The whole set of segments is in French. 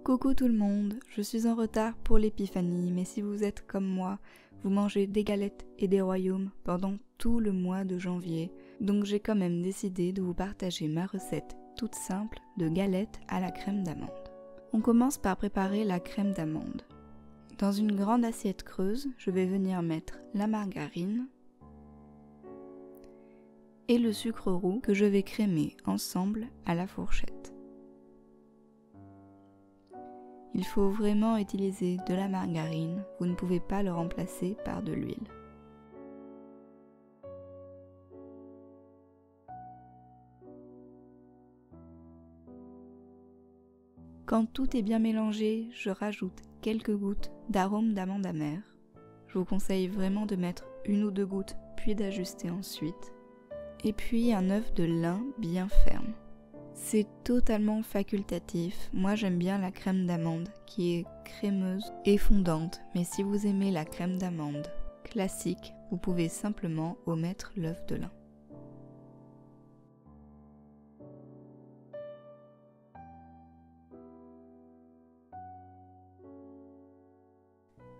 Coucou tout le monde, je suis en retard pour l'épiphanie, mais si vous êtes comme moi, vous mangez des galettes et des royaumes pendant tout le mois de janvier, donc j'ai quand même décidé de vous partager ma recette toute simple de galettes à la crème d'amande. On commence par préparer la crème d'amande. Dans une grande assiette creuse, je vais venir mettre la margarine et le sucre roux que je vais crémer ensemble à la fourchette. Il faut vraiment utiliser de la margarine, vous ne pouvez pas le remplacer par de l'huile. Quand tout est bien mélangé, je rajoute quelques gouttes d'arôme d'amande amère. Je vous conseille vraiment de mettre 1 ou 2 gouttes, puis d'ajuster ensuite. Et puis un œuf de lin bien ferme. C'est totalement facultatif, moi j'aime bien la crème d'amande qui est crémeuse et fondante, mais si vous aimez la crème d'amande classique, vous pouvez simplement omettre l'œuf de lin.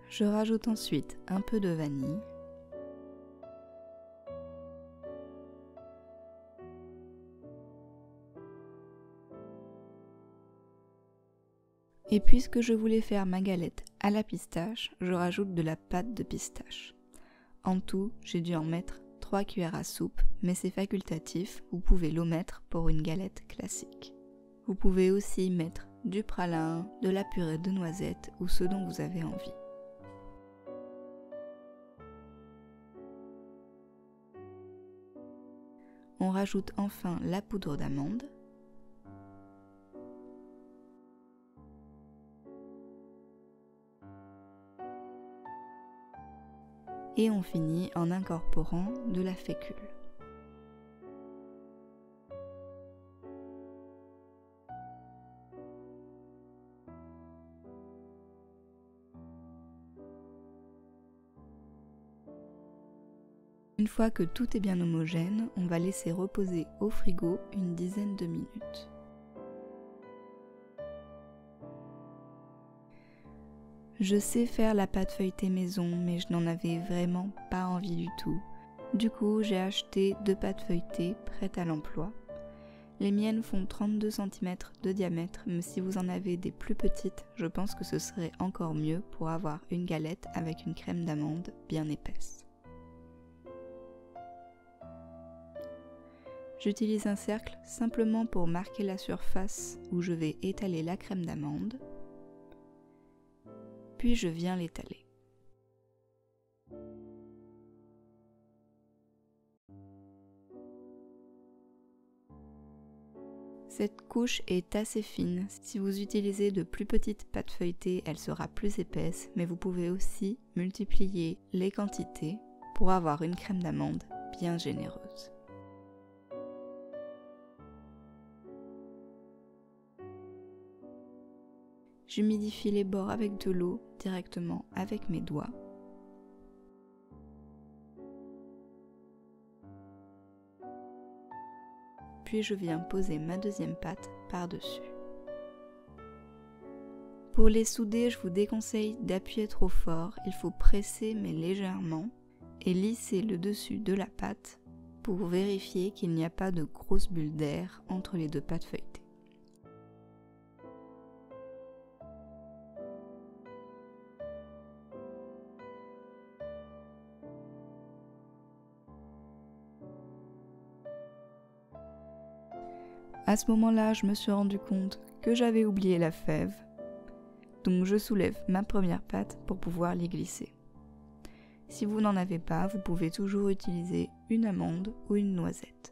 Je rajoute ensuite un peu de vanille. Et puisque je voulais faire ma galette à la pistache, je rajoute de la pâte de pistache. En tout, j'ai dû en mettre 3 cuillères à soupe, mais c'est facultatif, vous pouvez l'omettre pour une galette classique. Vous pouvez aussi mettre du pralin, de la purée de noisettes ou ce dont vous avez envie. On rajoute enfin la poudre d'amande. Et on finit en incorporant de la fécule. Une fois que tout est bien homogène, on va laisser reposer au frigo une dizaine de minutes. Je sais faire la pâte feuilletée maison, mais je n'en avais vraiment pas envie du tout. Du coup, j'ai acheté 2 pâtes feuilletées prêtes à l'emploi. Les miennes font 32 cm de diamètre, mais si vous en avez des plus petites, je pense que ce serait encore mieux pour avoir une galette avec une crème d'amande bien épaisse. J'utilise un cercle simplement pour marquer la surface où je vais étaler la crème d'amande. Puis je viens l'étaler. Cette couche est assez fine. Si vous utilisez de plus petites pâtes feuilletées, elle sera plus épaisse, mais vous pouvez aussi multiplier les quantités pour avoir une crème d'amande bien généreuse. J'humidifie les bords avec de l'eau directement avec mes doigts. Puis je viens poser ma deuxième pâte par-dessus. Pour les souder, je vous déconseille d'appuyer trop fort, il faut presser mais légèrement et lisser le dessus de la pâte pour vérifier qu'il n'y a pas de grosses bulles d'air entre les 2 pâtes feuilletées. À ce moment-là, je me suis rendu compte que j'avais oublié la fève, donc je soulève ma première pâte pour pouvoir l'y glisser. Si vous n'en avez pas, vous pouvez toujours utiliser une amande ou une noisette.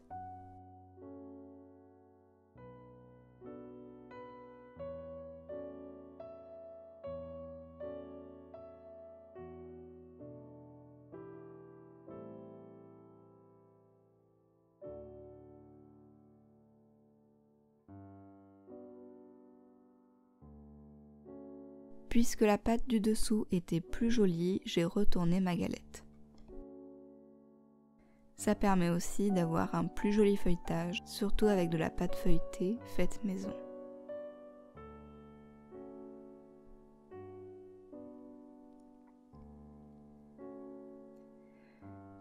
Puisque la pâte du dessous était plus jolie, j'ai retourné ma galette. Ça permet aussi d'avoir un plus joli feuilletage, surtout avec de la pâte feuilletée faite maison.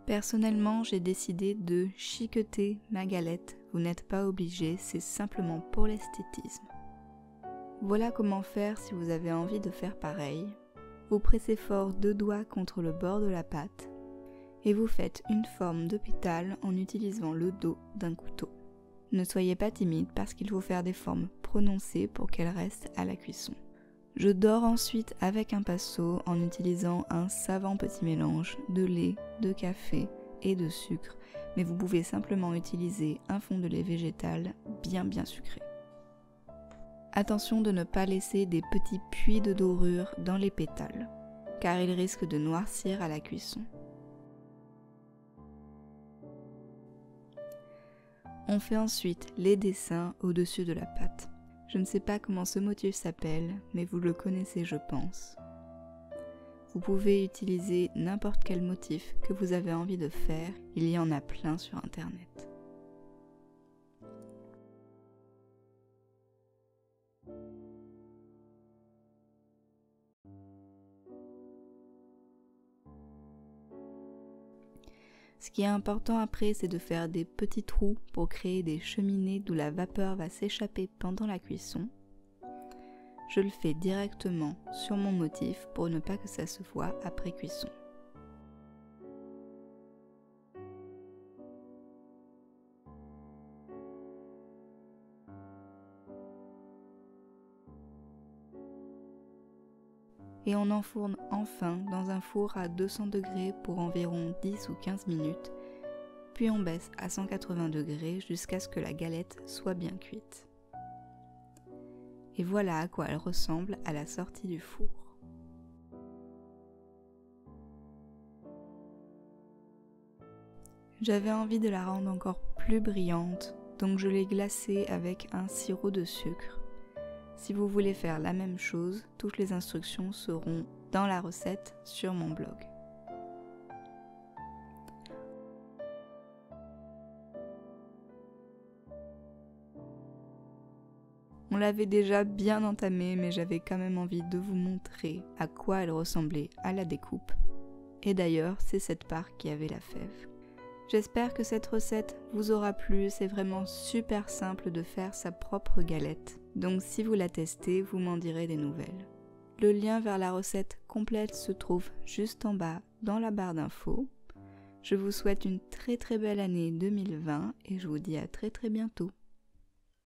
Personnellement, j'ai décidé de chiqueter ma galette. Vous n'êtes pas obligé, c'est simplement pour l'esthétisme. Voilà comment faire si vous avez envie de faire pareil. Vous pressez fort 2 doigts contre le bord de la pâte et vous faites une forme de pétale en utilisant le dos d'un couteau. Ne soyez pas timide parce qu'il faut faire des formes prononcées pour qu'elles restent à la cuisson. Je dore ensuite avec un pinceau en utilisant un savant petit mélange de lait, de café et de sucre, mais vous pouvez simplement utiliser un fond de lait végétal bien sucré. Attention de ne pas laisser des petits puits de dorure dans les pétales, car ils risquent de noircir à la cuisson. On fait ensuite les dessins au-dessus de la pâte. Je ne sais pas comment ce motif s'appelle, mais vous le connaissez je pense. Vous pouvez utiliser n'importe quel motif que vous avez envie de faire, il y en a plein sur internet. Ce qui est important après, c'est de faire des petits trous pour créer des cheminées d'où la vapeur va s'échapper pendant la cuisson. Je le fais directement sur mon motif pour ne pas que ça se voie après cuisson. Et on enfourne enfin dans un four à 200 degrés pour environ 10 ou 15 minutes, puis on baisse à 180 degrés jusqu'à ce que la galette soit bien cuite. Et voilà à quoi elle ressemble à la sortie du four. J'avais envie de la rendre encore plus brillante, donc je l'ai glacée avec un sirop de sucre. Si vous voulez faire la même chose, toutes les instructions seront dans la recette sur mon blog. On l'avait déjà bien entamée, mais j'avais quand même envie de vous montrer à quoi elle ressemblait à la découpe. Et d'ailleurs, c'est cette part qui avait la fève. J'espère que cette recette vous aura plu, c'est vraiment super simple de faire sa propre galette. Donc si vous la testez, vous m'en direz des nouvelles. Le lien vers la recette complète se trouve juste en bas dans la barre d'infos. Je vous souhaite une très belle année 2020 et je vous dis à très bientôt.